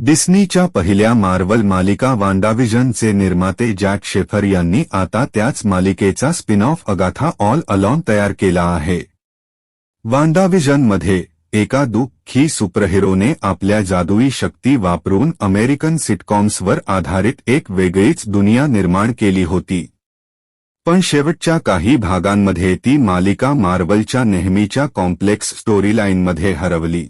डिस्नीच्या पहिल्या मार्वल मालिका वांडाव्हिजनचे निर्माते जॅक शेफर यांनी आता त्याच मालिकेचा spin off Agatha all alone तयार केला आहे. वांडाव्हिजनमध्ये एका दुःखी सुपरहिरोने आपल्या जादुई शक्ती वापरून अमेरिकन सिटकॉम्सवर आधारित एक वेगळीच दुनिया निर्माण केली होती. पण शेवटच्या काही भागांमध्ये ती मालिका मार्वलच्या नेहमीच्या कॉम्प्लेक्स स्टोरीलाईनमध्ये हरवली.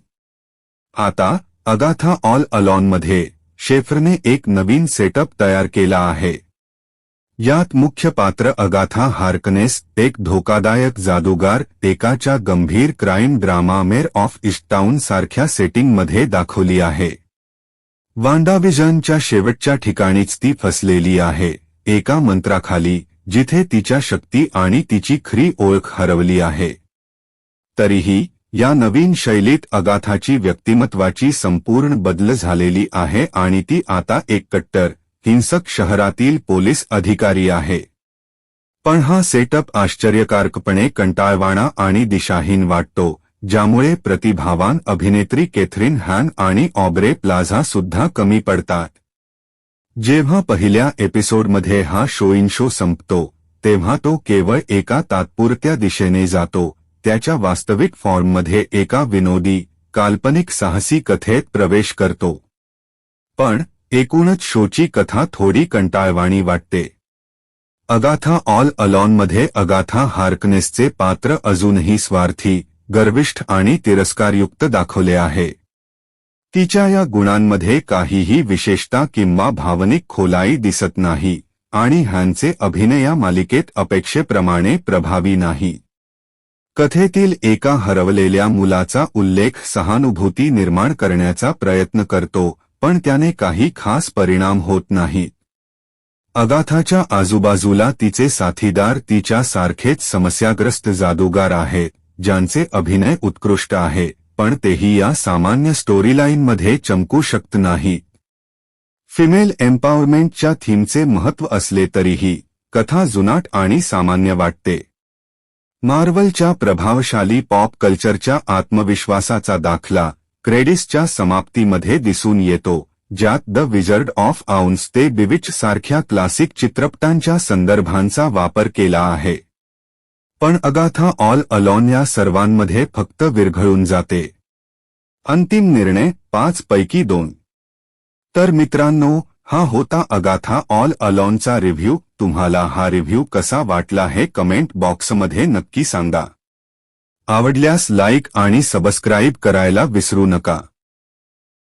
आता अगाथा ऑल अलोनमध्ये शेफरने एक नवीन सेटअप तयार केला आहे. यात मुख्य पात्र अगाथा हार्कनेस एक धोकादायक जादूगार एकाच्या गंभीर क्राईम ड्रामा मेर ऑफ ईस्टटाउन सारख्या सेटिंगमध्ये दाखवली आहे. वांडाव्हिजनच्या शेवटच्या ठिकाणीच ती फसलेली आहे, एका मंत्राखाली, जिथे तिच्या शक्ती आणि तिची खरी ओळख हरवली आहे. तरीही या नवीन शैलीत अगाथाची व्यक्तिमत्वाची संपूर्ण बदल झालेली आहे आणि ती आता एक कट्टर, हिंसक शहरातील पोलीस अधिकारी आहे. पण हा सेटअप आश्चर्यकारकपणे कंटाळवाणा आणि दिशाहीन वाटतो, ज्यामुळे प्रतिभावान अभिनेत्री कॅथरीन हॅन आणि ऑब्रे प्लाझा सुद्धा कमी पडतात. जेव्हा पहिल्या एपिसोडमध्ये हा शो संपतो, तेव्हा तो केवळ एका तात्पुरत्या दिशेने जातो, त्याच्या वास्तविक फॉर्ममध्ये एका विनोदी, काल्पनिक साहसी कथेत प्रवेश करतो. पण एकूणच शोची कथा थोडी कंटाळवाणी वाटते. अगाथा ऑल अलोनमध्ये अगाथा हार्कनेसचे पात्र अजूनही स्वार्थी, गर्विष्ठ आणि तिरस्कारयुक्त दाखवले आहे. तिच्या या गुणांमध्ये काहीही विशेषता किंवा भावनिक खोलाई दिसत नाही आणि हॅनचे अभिनय या मालिकेत अपेक्षेप्रमाणे प्रभावी नाही. कथेतील एका हरवलेल्या मुलाचा उल्लेख सहानुभूती निर्माण करण्याचा प्रयत्न करतो, पण त्याने काही खास परिणाम होत नाहीत. अगाथाच्या आजूबाजूला तिचे साथीदार तिच्या सारखेच समस्याग्रस्त जादूगार आहेत, ज्यांचे अभिनय उत्कृष्ट आहे, पण तेही या सामान्य स्टोरीलाईनमध्ये चमकू शकत नाहीत. फिमेल एम्पॉवरमेंटच्या थीमचे महत्त्व असले तरीही कथा जुनाट आणि सामान्य वाटते. मार्वलच्या प्रभावशाली पॉप कल्चरच्या आत्मविश्वासाचा दाखला क्रेडिट्सच्या समाप्तीमध्ये दिसून येतो, ज्यात द विजर्ड ऑफ ऑज ते बिविच सारख्या क्लासिक चित्रपटांच्या संदर्भांचा वापर केला आहे. पण अगाथा ऑल अलोन या सर्वांमध्ये फक्त विरघळून जाते. अंतिम निर्णय 5 पैकी 2. तर मित्रांनो, हा होता अगाथा ऑल अलोनचा रिव्ह्यू. तुम्हाला हा रिव्ह्यू कसा वाटला हे कमेंट बॉक्समध्ये नक्की सांगा. आवडल्यास लाईक आणि सबस्क्राईब करायला विसरू नका.